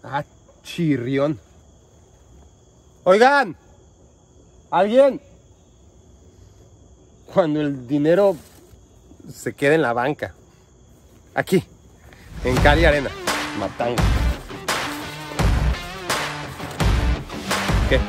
Ah, chirrión. Oigan, ¿alguien? Cuando el dinero se queda en la banca. Aquí, en Cali Arena, Matanga. ¿Qué?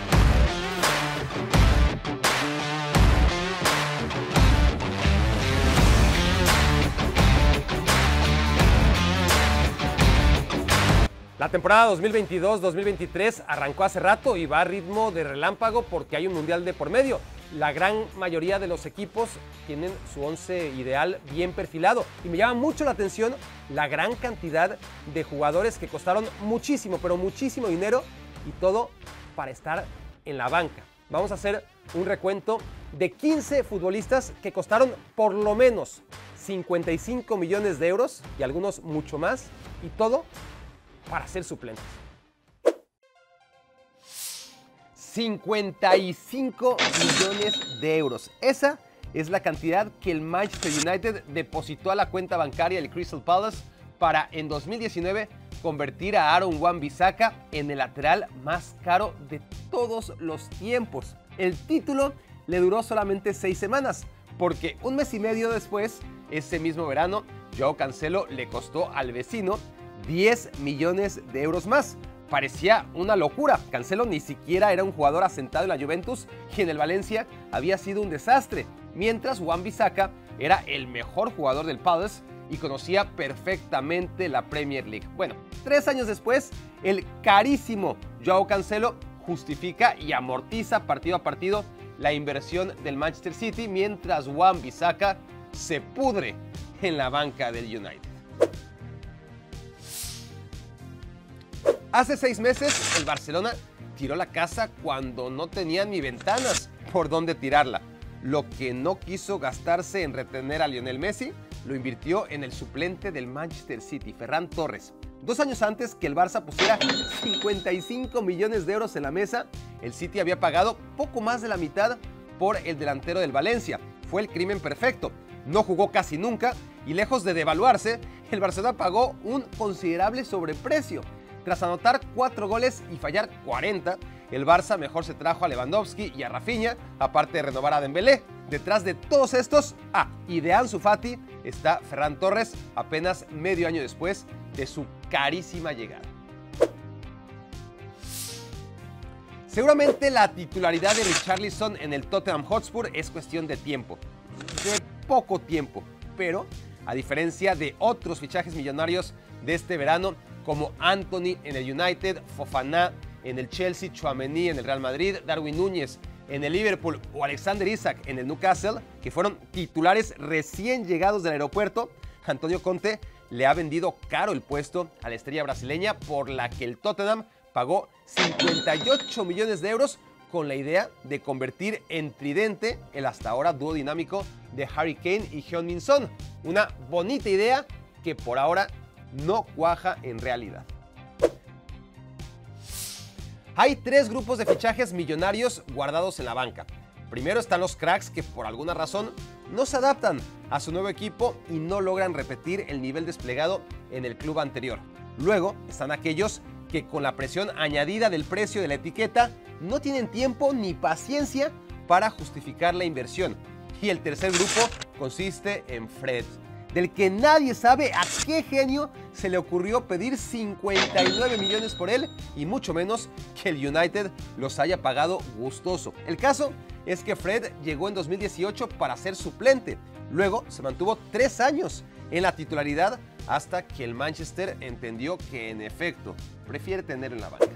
La temporada 2022-2023 arrancó hace rato y va a ritmo de relámpago porque hay un mundial de por medio. La gran mayoría de los equipos tienen su once ideal bien perfilado y me llama mucho la atención la gran cantidad de jugadores que costaron muchísimo, pero muchísimo dinero y todo para estar en la banca. Vamos a hacer un recuento de 15 futbolistas que costaron por lo menos 55 millones de euros y algunos mucho más y todo para ser suplentes. 55 millones de euros. Esa es la cantidad que el Manchester United depositó a la cuenta bancaria del Crystal Palace para en 2019 convertir a Aaron Wan-Bissaka en el lateral más caro de todos los tiempos. El título le duró solamente 6 semanas, porque un mes y medio después, ese mismo verano, Joao Cancelo le costó al vecino 10 millones de euros más. Parecía una locura. Cancelo ni siquiera era un jugador asentado en la Juventus y en el Valencia había sido un desastre, mientras Wan-Bissaka era el mejor jugador del Palace y conocía perfectamente la Premier League. Bueno, 3 años después, el carísimo Joao Cancelo justifica y amortiza partido a partido la inversión del Manchester City, mientras Wan-Bissaka se pudre en la banca del United. Hace 6 meses, el Barcelona tiró la casa cuando no tenía ni ventanas por dónde tirarla. Lo que no quiso gastarse en retener a Lionel Messi, lo invirtió en el suplente del Manchester City, Ferran Torres. 2 años antes que el Barça pusiera 55 millones de euros en la mesa, el City había pagado poco más de la mitad por el delantero del Valencia. Fue el crimen perfecto. No jugó casi nunca y lejos de devaluarse, el Barcelona pagó un considerable sobreprecio. Tras anotar 4 goles y fallar 40, el Barça mejor se trajo a Lewandowski y a Rafinha, aparte de renovar a Dembélé. Detrás de todos estos, y de Ansu Fati, está Ferran Torres, apenas medio año después de su carísima llegada. Seguramente la titularidad de Richarlison en el Tottenham Hotspur es cuestión de tiempo, de poco tiempo, pero a diferencia de otros fichajes millonarios de este verano, como Antony en el United, Fofana en el Chelsea, Tchouaméni en el Real Madrid, Darwin Núñez en el Liverpool o Alexander Isak en el Newcastle, que fueron titulares recién llegados del aeropuerto, Antonio Conte le ha vendido caro el puesto a la estrella brasileña, por la que el Tottenham pagó 58 millones de euros con la idea de convertir en tridente el hasta ahora dúo dinámico de Harry Kane y Heung-min Son. Una bonita idea que por ahora no cuaja en realidad. Hay 3 grupos de fichajes millonarios guardados en la banca. Primero están los cracks que por alguna razón no se adaptan a su nuevo equipo y no logran repetir el nivel desplegado en el club anterior. Luego están aquellos que con la presión añadida del precio de la etiqueta no tienen tiempo ni paciencia para justificar la inversión. Y el tercer grupo consiste en Fred, del que nadie sabe a qué genio se le ocurrió pedir 59 millones por él y mucho menos que el United los haya pagado gustoso. El caso es que Fred llegó en 2018 para ser suplente, luego se mantuvo 3 años en la titularidad hasta que el Manchester entendió que en efecto prefiere tenerlo en la banca.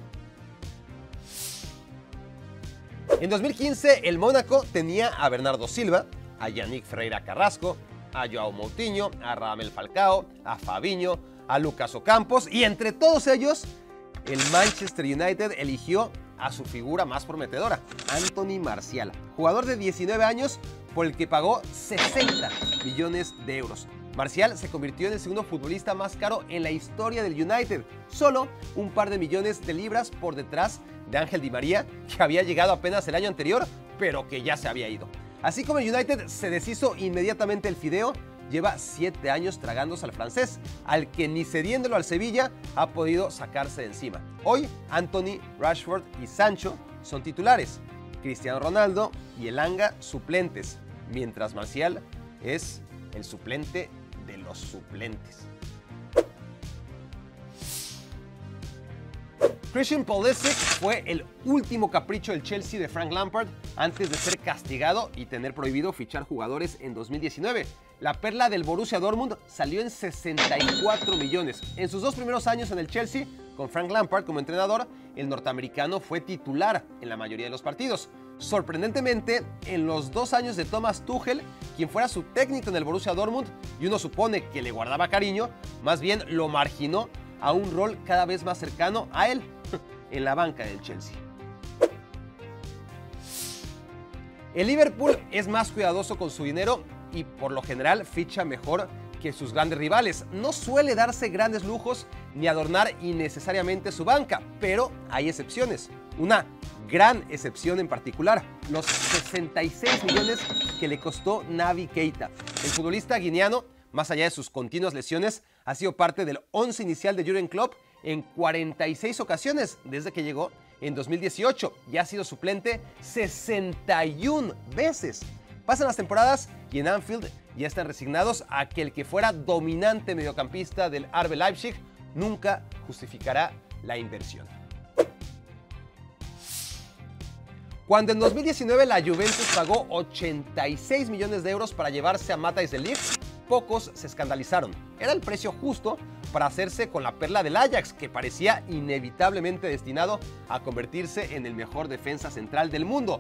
En 2015 el Mónaco tenía a Bernardo Silva, a Yannick Ferreira Carrasco, a Joao Moutinho, a Radamel Falcao, a Fabinho, a Lucas Ocampos y entre todos ellos el Manchester United eligió a su figura más prometedora, Anthony Martial, jugador de 19 años por el que pagó 60 millones de euros. Martial se convirtió en el segundo futbolista más caro en la historia del United, solo un par de millones de libras por detrás de Ángel Di María, que había llegado apenas el año anterior, pero que ya se había ido. Así como el United se deshizo inmediatamente el fideo, lleva 7 años tragándose al francés, al que ni cediéndolo al Sevilla ha podido sacarse de encima. Hoy, Anthony, Rashford y Sancho son titulares, Cristiano Ronaldo y Elanga suplentes, mientras Martial es el suplente de los suplentes. Christian Pulisic fue el último capricho del Chelsea de Frank Lampard antes de ser castigado y tener prohibido fichar jugadores en 2019. La perla del Borussia Dortmund salió en 64 millones. En sus 2 primeros años en el Chelsea, con Frank Lampard como entrenador, el norteamericano fue titular en la mayoría de los partidos. Sorprendentemente, en los 2 años de Thomas Tuchel, quien fuera su técnico en el Borussia Dortmund, y uno supone que le guardaba cariño, más bien lo marginó a un rol cada vez más cercano a él en la banca del Chelsea. El Liverpool es más cuidadoso con su dinero y por lo general ficha mejor que sus grandes rivales. No suele darse grandes lujos ni adornar innecesariamente su banca, pero hay excepciones. Una gran excepción en particular, los 66 millones que le costó Naby Keita. El futbolista guineano, más allá de sus continuas lesiones, ha sido parte del 11 inicial de Jürgen Klopp en 46 ocasiones desde que llegó en 2018 y ha sido suplente 61 veces. Pasan las temporadas y en Anfield ya están resignados a que el que fuera dominante mediocampista del RB Leipzig nunca justificará la inversión. Cuando en 2019 la Juventus pagó 86 millones de euros para llevarse a Matthijs de Ligt, pocos se escandalizaron. Era el precio justo para hacerse con la perla del Ajax, que parecía inevitablemente destinado a convertirse en el mejor defensa central del mundo.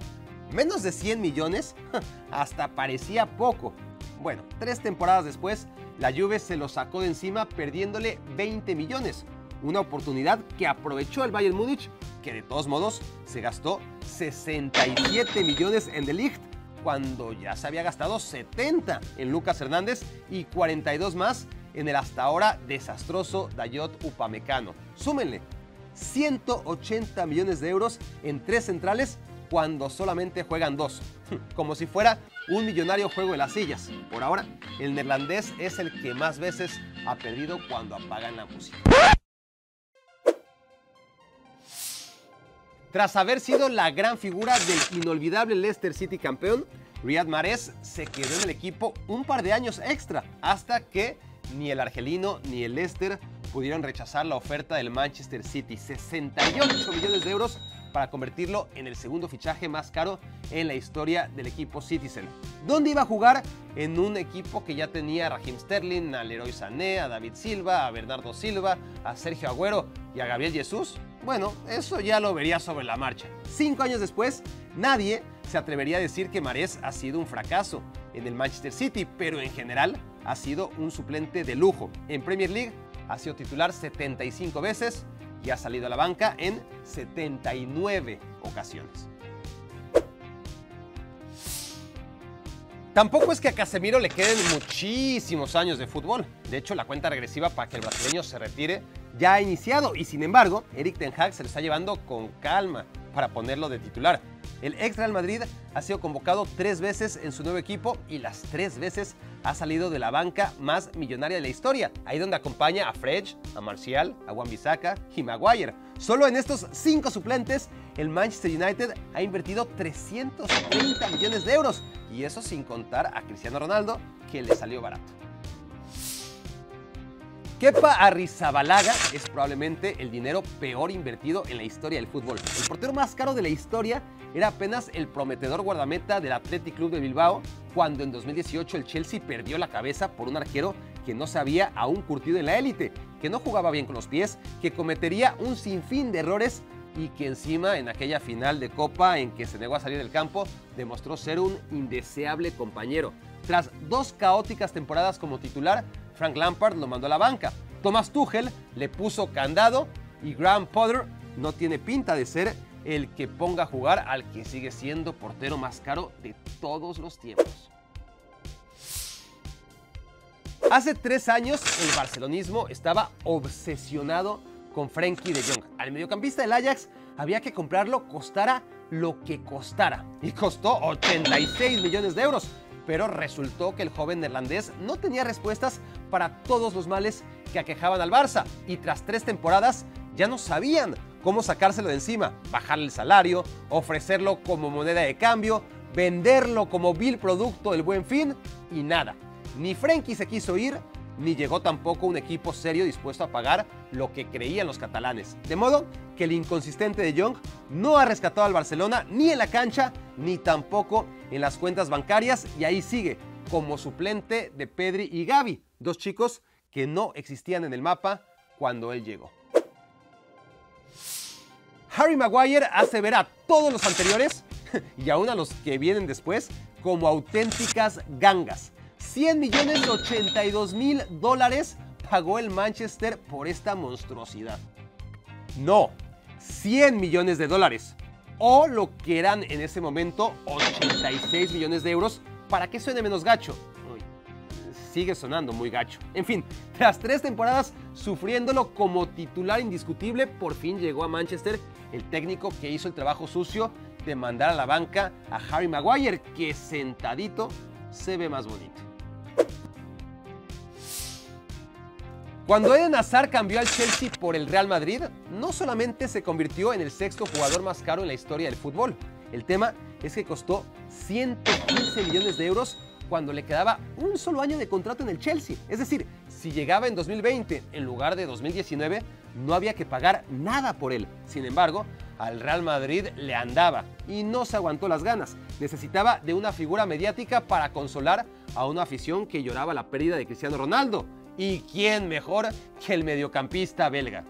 Menos de 100 millones, hasta parecía poco. Bueno, 3 temporadas después, la Juve se lo sacó de encima perdiéndole 20 millones. Una oportunidad que aprovechó el Bayern Múnich, que de todos modos se gastó 67 millones en De Ligt, cuando ya se había gastado 70 en Lucas Hernández y 42 más en el hasta ahora desastroso Dayot Upamecano. Súmenle 180 millones de euros en 3 centrales cuando solamente juegan 2. Como si fuera un millonario juego de las sillas. Por ahora, el neerlandés es el que más veces ha perdido cuando apagan la música. Tras haber sido la gran figura del inolvidable Leicester City campeón, Riyad Mahrez se quedó en el equipo un par de años extra, hasta que ni el argelino ni el Leicester pudieron rechazar la oferta del Manchester City, 68 millones de euros para convertirlo en el segundo fichaje más caro en la historia del equipo Citizen. ¿Dónde iba a jugar? En un equipo que ya tenía a Raheem Sterling, a Leroy Sané, a David Silva, a Bernardo Silva, a Sergio Agüero y a Gabriel Jesús. Bueno, eso ya lo vería sobre la marcha. 5 años después, nadie se atrevería a decir que Mahrez ha sido un fracaso en el Manchester City, pero en general ha sido un suplente de lujo. En Premier League ha sido titular 75 veces y ha salido a la banca en 79 ocasiones. Tampoco es que a Casemiro le queden muchísimos años de fútbol. De hecho, la cuenta regresiva para que el brasileño se retire ya ha iniciado y sin embargo, Erik ten Hag se lo está llevando con calma para ponerlo de titular. El ex Real Madrid ha sido convocado 3 veces en su nuevo equipo y las 3 veces ha salido de la banca más millonaria de la historia, ahí donde acompaña a Fred, a Martial, a Wan-Bissaka y Maguire. Solo en estos 5 suplentes, el Manchester United ha invertido 330 millones de euros y eso sin contar a Cristiano Ronaldo, que le salió barato. Kepa Arrizabalaga es probablemente el dinero peor invertido en la historia del fútbol. El portero más caro de la historia era apenas el prometedor guardameta del Athletic Club de Bilbao, cuando en 2018 el Chelsea perdió la cabeza por un arquero que no se había aún curtido en la élite, que no jugaba bien con los pies, que cometería un sinfín de errores y que encima en aquella final de Copa en que se negó a salir del campo, demostró ser un indeseable compañero. Tras 2 caóticas temporadas como titular, Frank Lampard lo mandó a la banca. Thomas Tuchel le puso candado y Graham Potter no tiene pinta de ser el que ponga a jugar al que sigue siendo portero más caro de todos los tiempos. Hace 3 años el barcelonismo estaba obsesionado con Frenkie de Jong. Al mediocampista del Ajax había que comprarlo costara lo que costara y costó 86 millones de euros. pero resultó que el joven neerlandés no tenía respuestas para todos los males que aquejaban al Barça y tras 3 temporadas ya no sabían cómo sacárselo de encima, bajarle el salario, ofrecerlo como moneda de cambio, venderlo como vil producto del Buen Fin y nada. Ni Frenkie se quiso ir, ni llegó tampoco un equipo serio dispuesto a pagar lo que creían los catalanes. De modo que el inconsistente de Jong no ha rescatado al Barcelona ni en la cancha, ni tampoco en las cuentas bancarias, y ahí sigue como suplente de Pedri y Gavi, 2 chicos que no existían en el mapa cuando él llegó. Harry Maguire hace ver a todos los anteriores y aún a los que vienen después como auténticas gangas. $100.082.000 pagó el Manchester por esta monstruosidad. No, $100 millones, o lo que eran en ese momento 86 millones de euros, para que suene menos gacho. Uy, sigue sonando muy gacho. En fin, tras 3 temporadas sufriéndolo como titular indiscutible, por fin llegó a Manchester el técnico que hizo el trabajo sucio de mandar a la banca a Harry Maguire, que sentadito se ve más bonito. Cuando Eden Hazard cambió al Chelsea por el Real Madrid, no solamente se convirtió en el 6º jugador más caro en la historia del fútbol. El tema es que costó 115 millones de euros cuando le quedaba un solo año de contrato en el Chelsea. Es decir, si llegaba en 2020 en lugar de 2019, no había que pagar nada por él. Sin embargo, al Real Madrid le andaba y no se aguantó las ganas. Necesitaba de una figura mediática para consolar a una afición que lloraba la pérdida de Cristiano Ronaldo. ¿Y quién mejor que el mediocampista belga?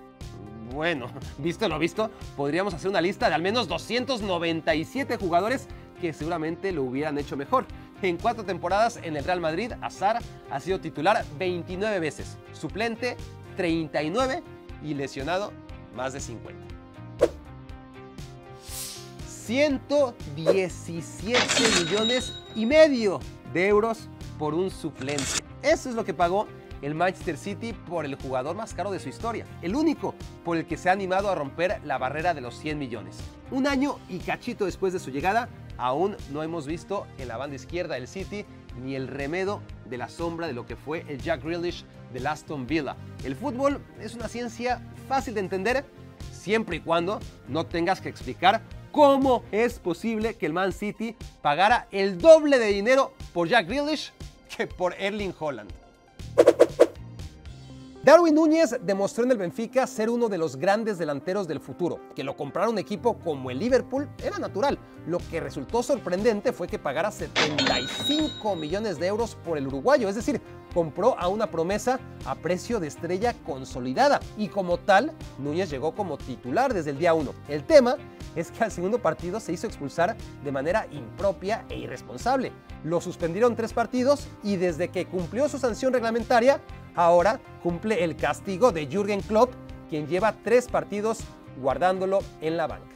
Bueno, visto lo visto, podríamos hacer una lista de al menos 297 jugadores que seguramente lo hubieran hecho mejor. En 4 temporadas en el Real Madrid, Hazard ha sido titular 29 veces, suplente 39 y lesionado más de 50. 117,5 millones de euros por un suplente. Eso es lo que pagó el Manchester City por el jugador más caro de su historia, el único por el que se ha animado a romper la barrera de los 100 millones. Un año y cachito después de su llegada, aún no hemos visto en la banda izquierda del City ni el remedo de la sombra de lo que fue el Jack Grealish del Aston Villa. El fútbol es una ciencia fácil de entender, siempre y cuando no tengas que explicar cómo es posible que el Man City pagara el doble de dinero por Jack Grealish que por Erling Haaland. Darwin Núñez demostró en el Benfica ser uno de los grandes delanteros del futuro. Que lo comprara un equipo como el Liverpool era natural. Lo que resultó sorprendente fue que pagara 75 millones de euros por el uruguayo. Es decir, compró a una promesa a precio de estrella consolidada. Y como tal, Núñez llegó como titular desde el día 1. El tema es que al segundo partido se hizo expulsar de manera impropia e irresponsable. Lo suspendieron 3 partidos y desde que cumplió su sanción reglamentaria, ahora cumple el castigo de Jürgen Klopp, quien lleva 3 partidos guardándolo en la banca.